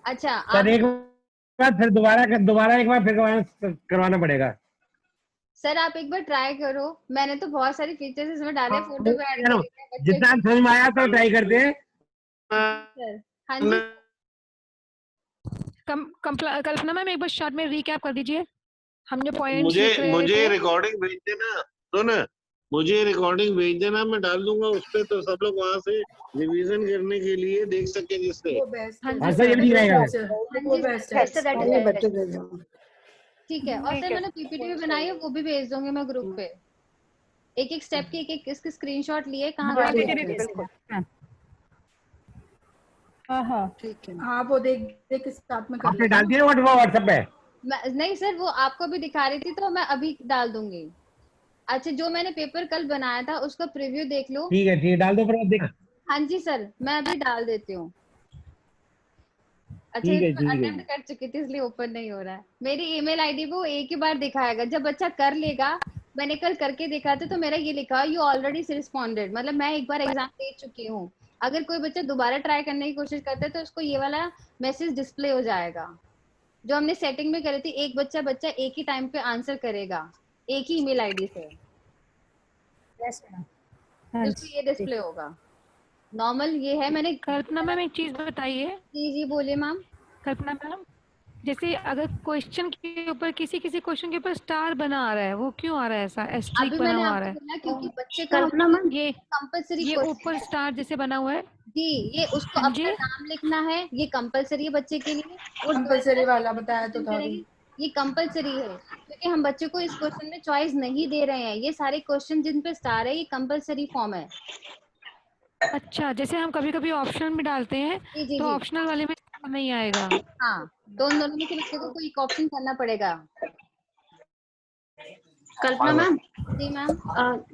अच्छा सर एक बार फिर दोबारा एक बार फिर करवाना पड़ेगा। सर आप एक बार ट्राई करो, मैंने तो बहुत सारी फीचर्स इसमें डाले, फोटो भी ऐड किए, जितना समझ में आया तो ट्राई करते हैं। हाँ जी कल्पना मैम एक बार शॉर्ट में रिकैप कर दीजिए, हम जो पॉइंट्स लिख रहे मुझे थे। रिकॉर्डिंग भेज देना, सुन मुझे रिकॉर्डिंग भेज देना, मैं डाल दूंगा उस पे, तो सब लोग वहाँ से रिवीजन करने के लिए देख सके जिससे। ठीक है। और सर मैंने पीपीटी भी बनाई है, वो भी भेज दूंगी मैं ग्रुप पे, एक एक स्टेप की एक इसके स्क्रीनशॉट लिए कहाँ ठीक है। हाँ वो देख साथ में आपने डाल दिया व्हाट्सएप पे? नहीं सर वो आपको भी दिखा रही थी तो मैं अभी डाल दूंगी। अच्छा, जो मैंने पेपर कल बनाया था उसका प्रीव्यू देख लो। ठीक है डाल दो, फिर देख। हाँ जी सर, मैं अभी डाल देती हूँ। अच्छा, ठीक है, मैं अटेम्प्ट कर चुकी थी इसलिए ओपन नहीं हो रहा है। मेरी ईमेल आईडी वो एक ही बार दिखाएगा, जब बच्चा कर लेगा। मैंने कल करके देखा था तो मेरा ये लिखा यू ऑलरेडी रिस्पॉन्डेड, मतलब मैं एक बार एग्जाम दे चुकी हूँ। अगर कोई बच्चा दोबारा ट्राई करने की कोशिश करता है तो उसको ये वाला मैसेज डिस्प्ले हो जाएगा। जो हमने सेटिंग में करी थी, एक बच्चा एक ही टाइम पे आंसर करेगा, एक ही ईमेल आईडी से, तो उसको ये डिस्प्ले होगा। नॉर्मल ये है। मैंने कल्पना मैम एक चीज बताइए। जी जी बोलिए मैम। कल्पना मैम, जैसे अगर क्वेश्चन के ऊपर किसी क्वेश्चन के ऊपर स्टार बना आ रहा है, वो क्यों आ रहा है ऐसा, एस्ट्रिक बना हुआ आ रहा है? क्योंकि बच्चे का कल्पना मैम, ये कंपलसरी ये ऊपर स्टार जैसे बना हुआ है जी, ये उसको अपना नाम लिखना है, ये कंपलसरी है बच्चे के लिए। वो कंपलसरी वाला बताया तो था, ये कंपलसरी है क्योंकि हम बच्चे को इस क्वेश्चन में चॉइस नहीं दे रहे हैं। ये सारे क्वेश्चन जिन पे स्टार है ये कंपलसरी फॉर्म है। अच्छा, जैसे हम कभी कभी ऑप्शन में डालते हैं तो ऑप्शनल वाले में नहीं आएगा। हाँ, दोनों में से बच्चे को कोई एक ऑप्शन करना पड़ेगा। कल्पना मैम। जी मैम।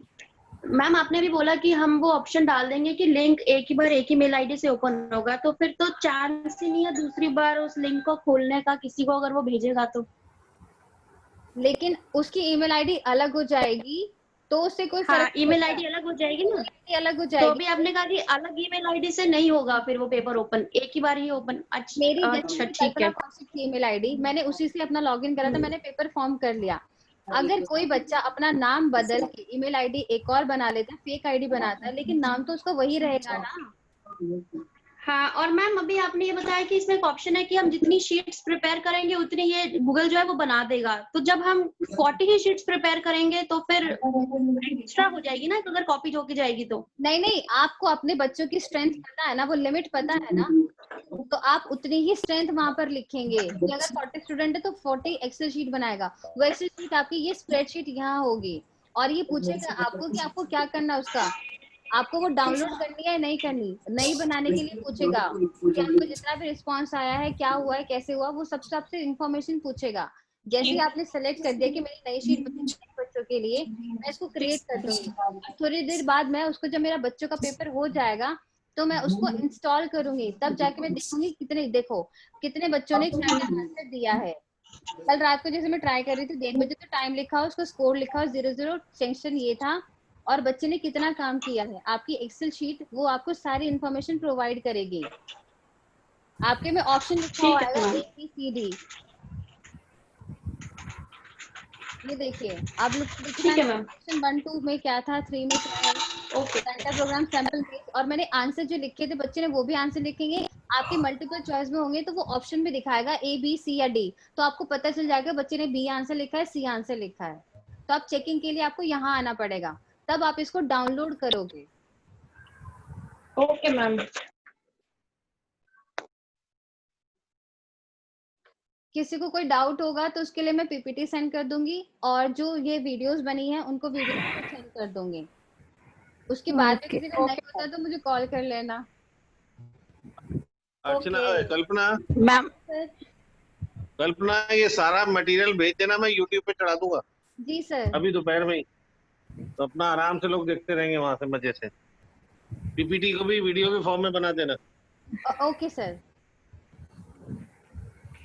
मैम आपने भी बोला कि हम वो ऑप्शन डाल देंगे कि लिंक एक ही बार एक ही मेल आईडी से ओपन होगा, तो फिर तो चांस ही नहीं है दूसरी बार उस लिंक को खोलने का किसी को, अगर वो भेजेगा तो। लेकिन उसकी ईमेल आईडी अलग हो जाएगी तो उससे कोई फर्क ईमेल आईडी अलग हो जाएगी ना, अलग हो जाएगी। तो अभी आपने कहा कि अलग ईमेल आईडी से नहीं होगा फिर वो पेपर ओपन, एक ही बार ही ओपन। अच्छा ठीक है। ईमेल आईडी मैंने उसी से अपना लॉगिन करा था, मैंने पेपर फॉर्म कर लिया। अगर कोई बच्चा अपना नाम बदल के ईमेल आईडी एक और बना लेता है, फेक आईडी बनाता है, लेकिन नाम तो उसका वही रहेगा ना। हाँ, और मैम अभी आपने ये बताया कि इसमें एक ऑप्शन है कि हम जितनी शीट्स प्रिपेयर करेंगे उतनी ये गूगल जो है वो बना देगा। तो जब हम 40 ही शीट्स प्रिपेयर करेंगे तो फिर एक्स्ट्रा हो जाएगी ना, अगर कॉपी होके जाएगी तो। नहीं, आपको अपने बच्चों की स्ट्रेंथ पता है ना, वो लिमिट पता है ना, तो आप उतनी ही स्ट्रेंथ वहां पर लिखेंगे कि अगर 40 स्टूडेंट है तो 40 एक्सेल शीट बनाएगा। वो एक्सेल शीट आपकी ये स्प्रेडशीट यहाँ होगी और ये पूछेगा आपको कि आपको क्या करना है उसका, आपको वो डाउनलोड करनी है नहीं करनी। नई बनाने के लिए पूछेगा कि आपको जितना भी रिस्पांस आया है, क्या हुआ है, कैसे हुआ, वो सब आपसे इंफॉर्मेशन पूछेगा। जैसे ही आपने सेलेक्ट कर दिया कि मेरी नई शीट बच्चों के लिए, मैं इसको क्रिएट कर दूंगी। थोड़ी देर बाद मैं उसको, जब मेरा बच्चों का पेपर हो जाएगा तो मैं उसको इंस्टॉल करूंगी, तब जाके मैं देखूंगी कितने बच्चों ने आंसर दिया है। कल रात को जैसे मैं ट्राई कर रही थी 1:30 बजे, तो टाइम लिखा हो, उसको स्कोर लिखा हो 00, सेक्शन ये था और बच्चे ने कितना काम किया है। आपकी एक्सेल शीट वो आपको सारी इंफॉर्मेशन प्रोवाइड करेगी। आपके में ऑप्शन लिखा हुआ है ABCD, ये देखिए आप लोग। ठीक है मैम। ऑप्शन 1 2 में क्या था, 3 में क्या है, okay, data program sample base. और मैंने आंसर जो लिखे थे बच्चे ने वो भी आंसर लिखेंगे। आपके मल्टीपल चॉइस में होंगे तो वो ऑप्शन में दिखाएगा A B C या D, तो आपको पता चल जाएगा बच्चे ने B आंसर लिखा है, C आंसर लिखा है। तो आप चेकिंग के लिए आपको यहाँ आना पड़ेगा, तब आप इसको डाउनलोड करोगे। Okay ma'am. किसी को कोई डाउट होगा तो उसके लिए मैं पीपीटी सेंड कर दूंगी, और जो ये वीडियोस बनी है उनको वीडियो सेंड कर दूंगी। उसके बाद में किसी को नहीं होता तो मुझे कॉल कर लेना। अर्चना, कल्पना मैम। कल्पना, ये सारा मटेरियल भेज देना, मैं यूट्यूब पे चढ़ा दूंगा। जी सर। अभी दोपहर में ही, तो अपना आराम से लोग देखते रहेंगे वहां से मजे से। पीपीटी को भी वीडियो के फॉर्म में बना देना। Okay sir.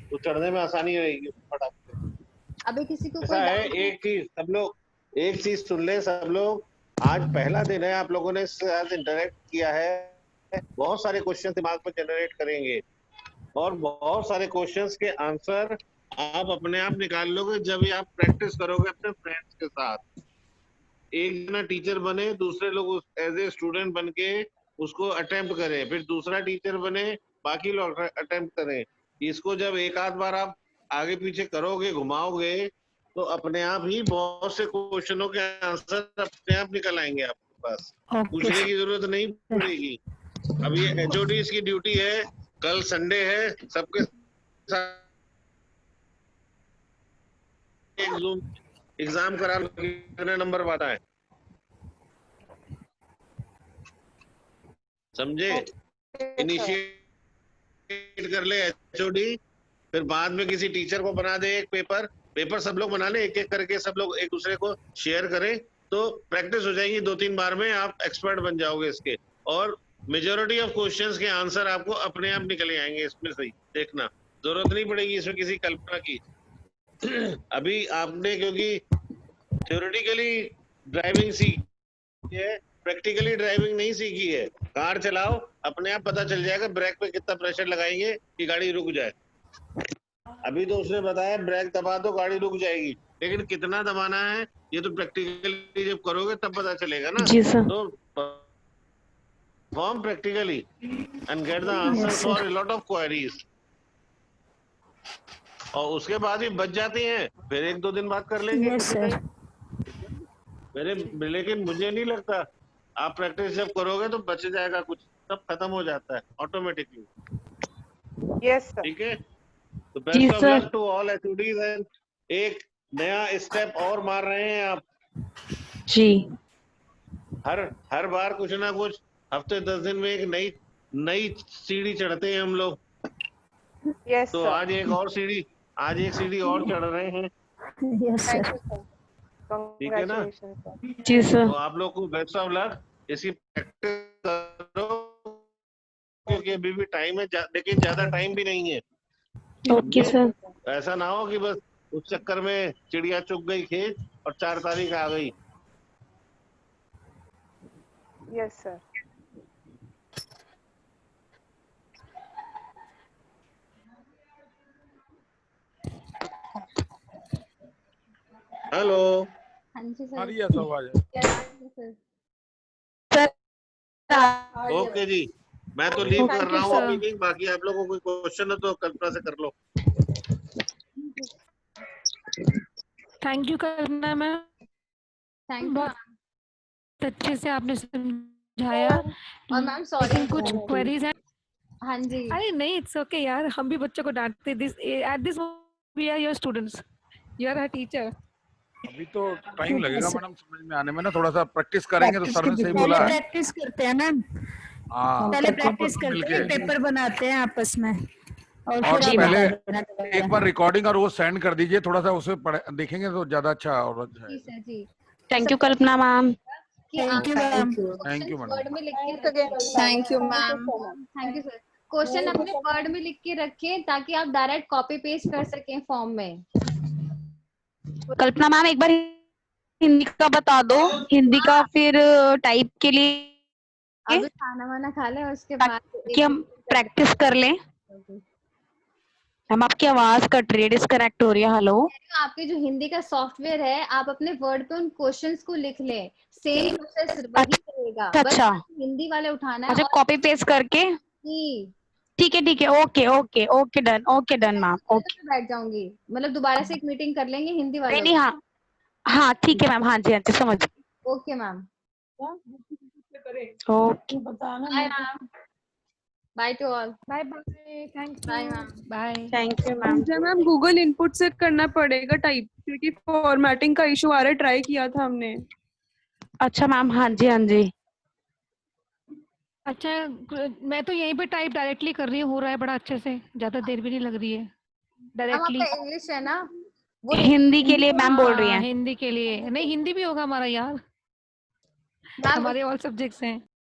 तो चढ़ने में आसानी रहेगी फटाफट। अभी किसी को ऐसा है, एक चीज सुन ले सब लोग। आज पहला दिन है, आप लोगों ने इससे आज इंटरेक्ट किया है, बहुत सारे क्वेश्चन दिमाग में जनरेट करेंगे और बहुत सारे क्वेश्चंस के आंसर आप अपने आप निकाल लोगे जब ये आप प्रैक्टिस करोगे अपने फ्रेंड्स के साथ। एक जना टीचर बने, दूसरे लोग एज ए स्टूडेंट बन के उसको अटेम्प्ट करें, फिर दूसरा टीचर बने, बाकी लोग अटेम्प्ट करें। इसको जब एक आध बार आप आगे पीछे करोगे, घुमाओगे, तो अपने आप ही बहुत से क्वेश्चनों के आंसर अपने आप निकल आएंगे आपके पास। पूछने की जरूरत नहीं पड़ेगी। अब ये HODs की ड्यूटी है, कल संडे है, सबके साथ एक जूम एग्जाम करा कितने नंबर पाता है, समझे? इनिशिएट कर ले HOD, फिर बाद में किसी टीचर को बना दे एक पेपर सब लोग बना ले, एक एक करके सब लोग एक दूसरे को शेयर करें, तो प्रैक्टिस हो जाएगी, 2-3 बार में आप एक्सपर्ट बन जाओगे इसके, और मेजोरिटी ऑफ क्वेश्चंस के आंसर आपको अपने आप निकले आएंगे इसमें से ही, देखना, जरूरत नहीं पड़ेगी इसमें किसी कल्पना की। अभी आपने क्योंकि थ्योरेटिकली ड्राइविंग सीखी है, प्रैक्टिकली ड्राइविंग नहीं सीखी है। कार चलाओ, अपने आप पता चल जाएगा ब्रेक पे कितना प्रेशर लगाएंगे कि गाड़ी रुक जाए। अभी तो उसने बताया ब्रेक दबा दो गाड़ी रुक जाएगी, लेकिन कितना दबाना है ये तो प्रैक्टिकली जब करोगे तब पता चलेगा ना। जी सर। तो perform practically and get the answers for a lot of queries। और उसके बाद भी बच जाती हैं, फिर 1-2 दिन बाद कर लेंगे। Yes, sir. लेकिन मुझे नहीं लगता, आप प्रैक्टिस जब करोगे तो बच जाएगा कुछ, सब खत्म हो जाता है ऑटोमेटिकली। Yes sir. ठीक है, तो best of luck to all HODs. And एक नया स्टेप और मार रहे हैं आप जी। हर बार कुछ ना कुछ, हफ्ते 10 दिन में एक नई सीढ़ी चढ़ते हैं हम लोग। यस तो सर। आज एक सीढ़ी और चढ़ रहे हैं। Yes sir. ठीक है ना? जी सर। तो आप लोग को बेस्ट ऑफ लक, इसकी प्रैक्टिस करो क्योंकि अभी भी टाइम है, लेकिन ज्यादा टाइम भी नहीं है। Okay sir. ऐसा ना हो कि बस उस चक्कर में चिड़िया चुग गई खेत और 4 तारीख आ गई। Yes sir. हेलो। हाँ जी सर। आ रही है सब आवाज। ओके जी, मैं तो लीव कर रहा हूँ मीटिंग, बाकी आप लोगों को कोई क्वेश्चन है तो कल्पना से कर लो। Thank you Kalpana ma'am, thank you. बहुत अच्छे से आपने समझाया। और मैम सॉरी कुछ क्वेरीज हैं? हाँ जी। अरे नहीं, इट्स ओके यार, हम भी बच्चों को डांटते, this at this we are your students, you are a teacher. अभी तो टाइम लगेगा मैडम समझ में आने में ना, थोड़ा सा प्रैक्टिस करेंगे तो सर ने सही बोला है। प्रैक्टिस करते हैं मैम, हाँ, पहले सबको प्रैक्टिस करते हैं, पेपर बनाते हैं आपस में, और और फिर पहले एक बार रिकॉर्डिंग और वो सेंड कर दीजिए, थोड़ा सा उसे देखेंगे तो ज्यादा अच्छा और अच्छा है। जी। Thank you Kalpana ma'am. Thank you ma'am. Thank you madam. Word में लिख के thank you ma'am. Thank you sir. Question अपने वर्ड में लिख के रखें ताकि आप डायरेक्ट कॉपी पेस्ट कर सकें फॉर्म में। कल्पना मैम एक बार हिंदी का बता दो, हिंदी का फिर टाइप के लिए अभी खाना वाना खा लें उसके बाद कि हम प्रैक्टिस कर लें। हम आपकी आवाज कट रही है, डिस्कनेक्ट हो रही है। हेलो, आपके जो हिंदी का सॉफ्टवेयर है, आप अपने वर्ड पे उन क्वेश्चंस को लिख लें, सेम प्रोसेस वही रहेगा, अच्छा। बस हिंदी वाले उठाना है। अच्छा, कॉपी पेस्ट करके। ठीक है, ओके डन मैम। ओके, बैठ जाऊंगी, मतलब दोबारा से एक मीटिंग कर लेंगे हिंदी वाले। नहीं हाँ ठीक है मैम। हाँ जी समझ। Okay ma'am. Okay, bye ma'am. Bye to all. Bye bye, thank you. Bye ma'am. Bye. Thank you ma'am. Ma'am Google input से करना पड़ेगा टाइप, क्योंकि फॉर्मेटिंग का इशू आ रहा है, ट्राई किया था हमने। अच्छा मैम, हाँ जी। अच्छा, मैं तो यहीं पे टाइप डायरेक्टली कर रही हूँ, हो रहा है बड़ा अच्छे से, ज्यादा देर भी नहीं लग रही है डायरेक्टली। इंग्लिश है ना, वो हिंदी के लिए मैम बोल रही हैं। हिंदी के लिए नहीं, हिंदी भी होगा हमारा यार, हमारे ऑल सब्जेक्ट्स हैं।